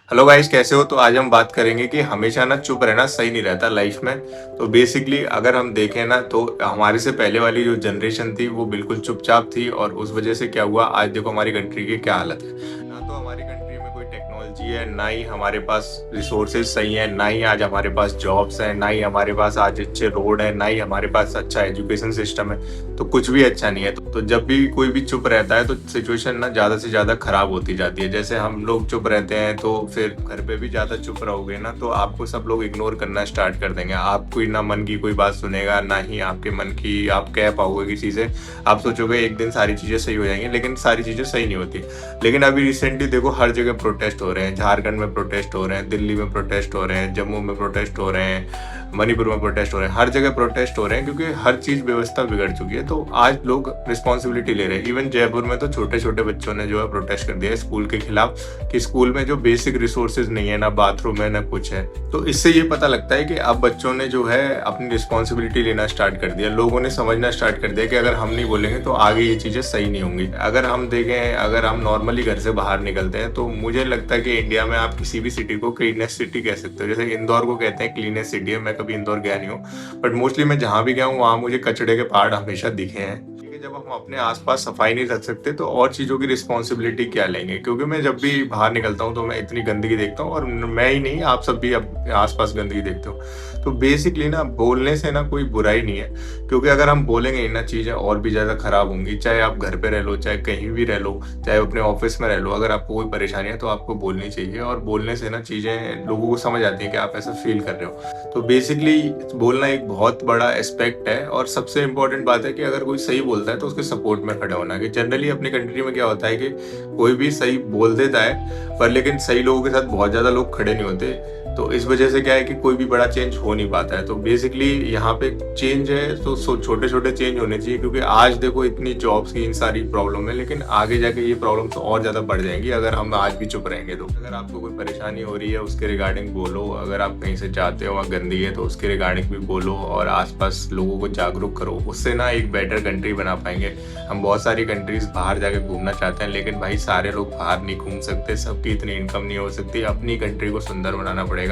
Hello guys, कैसे हो? तो आज हम बात करेंगे कि हमेशा ना चुप रहना सही नहीं रहता लाइफ में। तो बेसिकली अगर हम देखें ना तो हमारे से पहले वाली जो जनरेशन थी वो बिल्कुल चुपचाप थी और उस वजह से क्या हुआ, आज देखो हमारी कंट्री की क्या हालत है। ना तो हमारी कंट्री में कोई टेक्नोलॉजी है, ना ही हमारे पास रिसोर्सेज सही है, ना ही आज हमारे पास जॉब्स हैं, ना ही हमारे पास आज अच्छे रोड है, ना ही हमारे पास अच्छा एजुकेशन सिस्टम है। तो कुछ भी अच्छा नहीं है। तो जब भी कोई भी चुप रहता है तो सिचुएशन ना ज़्यादा से ज़्यादा खराब होती जाती है। जैसे हम लोग चुप रहते हैं तो फिर घर पे भी ज़्यादा चुप रहोगे ना तो आपको सब लोग इग्नोर करना स्टार्ट कर देंगे। आप कोई ना मन की कोई बात सुनेगा, ना ही आपके मन की आप कह पाओगे किसी से। आप सोचोगे एक दिन सारी चीज़ें सही हो जाएंगी, लेकिन सारी चीज़ें सही नहीं होती। लेकिन अभी रिसेंटली देखो हर जगह प्रोटेस्ट हो रहे हैं। झारखंड में प्रोटेस्ट हो रहे हैं, दिल्ली में प्रोटेस्ट हो रहे हैं, जम्मू में प्रोटेस्ट हो रहे हैं, मणिपुर में प्रोटेस्ट हो रहे हैं। हर जगह प्रोटेस्ट हो रहे हैं क्योंकि हर चीज़ व्यवस्था बिगड़ चुकी है। तो आज लोग रिस्पॉन्सिबिलिटी ले रहे हैं। इवन जयपुर में तो छोटे छोटे बच्चों ने जो है प्रोटेस्ट कर दिया है स्कूल के खिलाफ कि स्कूल में जो बेसिक रिसोर्सेज नहीं है, ना बाथरूम है ना कुछ है। तो इससे ये पता लगता है कि अब बच्चों ने जो है अपनी रिस्पॉन्सिबिलिटी लेना स्टार्ट कर दिया। लोगों ने समझना स्टार्ट कर दिया कि अगर हम नहीं बोलेंगे तो आगे ये चीज़ें सही नहीं होंगी। अगर हम देखें, अगर हम नॉर्मली घर से बाहर निकलते हैं तो मुझे लगता है कि इंडिया में आप किसी भी सिटी को क्लीनेस्ट सिटी कह सकते हो। जैसे इंदौर को कहते हैं क्लीनेस्ट सिटी है। मैं कभी इंदौर गया नहीं हूँ, बट मोस्टली मैं जहाँ भी गया हूँ वहाँ मुझे कचड़े के पहाड़ हमेशा दिखे हैं। क्योंकि जब हम अपने आसपास सफाई नहीं रख सकते तो और चीज़ों की रिस्पॉन्सिबिलिटी क्या लेंगे। क्योंकि मैं जब भी बाहर निकलता हूँ तो मैं इतनी गंदगी देखता हूँ, और मैं ही नहीं, आप सब भी अपने आसपास गंदगी देखते हो। तो बेसिकली ना बोलने से ना कोई बुराई नहीं है, क्योंकि अगर हम बोलेंगे ना चीज़ें और भी ज़्यादा खराब होंगी। चाहे आप घर पे रह लो, चाहे कहीं भी रह लो, चाहे अपने ऑफिस में रह लो, अगर आपको कोई परेशानी है तो आपको बोलनी चाहिए। और बोलने से ना चीज़ें लोगों को समझ आती हैं कि आप ऐसा फील कर रहे हो। तो बेसिकली बोलना एक बहुत बड़ा एस्पेक्ट है। और सबसे इम्पोर्टेंट बात है कि अगर कोई सही बोलता है तो उसके सपोर्ट में खड़े होना। कि जनरली अपनी कंट्री में क्या होता है कि कोई भी सही बोल देता है, पर लेकिन सही लोगों के साथ बहुत ज़्यादा लोग खड़े नहीं होते। तो इस वजह से क्या है कि कोई भी बड़ा चेंज हो नहीं पाता है। तो बेसिकली यहाँ पे चेंज है तो छोटे छोटे चेंज होने चाहिए। क्योंकि आज देखो इतनी जॉब्स की इन सारी प्रॉब्लम है, लेकिन आगे जाके ये प्रॉब्लम तो और ज़्यादा बढ़ जाएंगी अगर हम आज भी चुप रहेंगे। तो अगर आपको कोई परेशानी हो रही है उसके रिगार्डिंग बोलो। अगर आप कहीं से जाते हो वहाँ गंदगी है तो उसके रिगार्डिंग भी बोलो, और आसपास लोगों को जागरूक करो। उससे ना एक बेटर कंट्री बना पाएंगे। हम बहुत सारी कंट्रीज बाहर जाके घूमना चाहते हैं, लेकिन भाई सारे लोग बाहर नहीं घूम सकते, सबकी इतनी इनकम नहीं हो सकती। अपनी कंट्री को सुंदर बनाना पड़ेगा।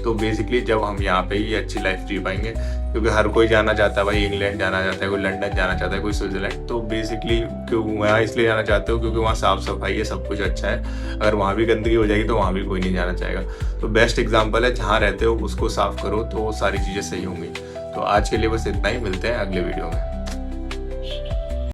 तो बेसिकली जब हम यहाँ पे ही अच्छी लाइफ जी पाएंगे, क्योंकि हर कोई जाना चाहता है भाई, इंग्लैंड जाना चाहता है, कोई लंदन जाना चाहता है, कोई स्विट्जरलैंड। तो बेसिकली क्यों वहाँ इसलिए जाना चाहते हो क्योंकि वहाँ साफ सफाई है, सब कुछ अच्छा है। अगर वहाँ भी गंदगी हो जाएगी तो वहाँ भी कोई नहीं जाना चाहेगा। तो बेस्ट एग्जाम्पल है, जहाँ रहते हो उसको साफ करो तो सारी चीज़ें सही होंगी। तो आज के लिए बस इतना ही, मिलते हैं अगले वीडियो में।